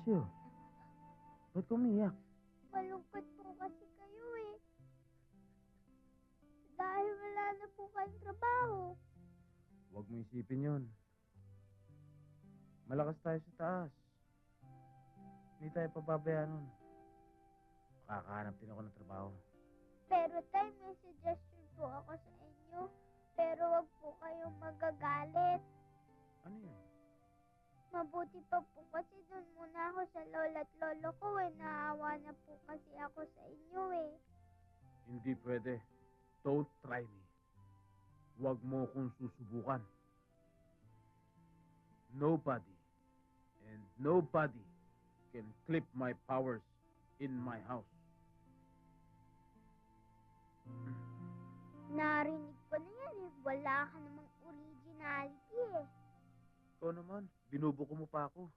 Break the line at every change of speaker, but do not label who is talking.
sa'yo? Ba't ka umiyak?
Malungkot po kasi kayo eh. Dahil wala na po kayong trabaho.
Huwag mo isipin yun. Malakas tayo sa taas. Hindi tayo pababayaan nun. Makakahanap din ako ng trabaho.
Pero tay, may suggestion po ako sa inyo. Pero wag po kayong magagalit.
Ano yun?
Mabuti pa po kasi doon muna ako sa lola at lolo ko eh. Naawa na po kasi ako sa inyo eh.
Hindi pwede. Don't try me. Huwag mo kong susubukan. Nobody and nobody can clip my powers in my house.
Narinig ko na yan eh. Wala ka namang originality eh.
Ikaw naman, binubuko mo pa ako.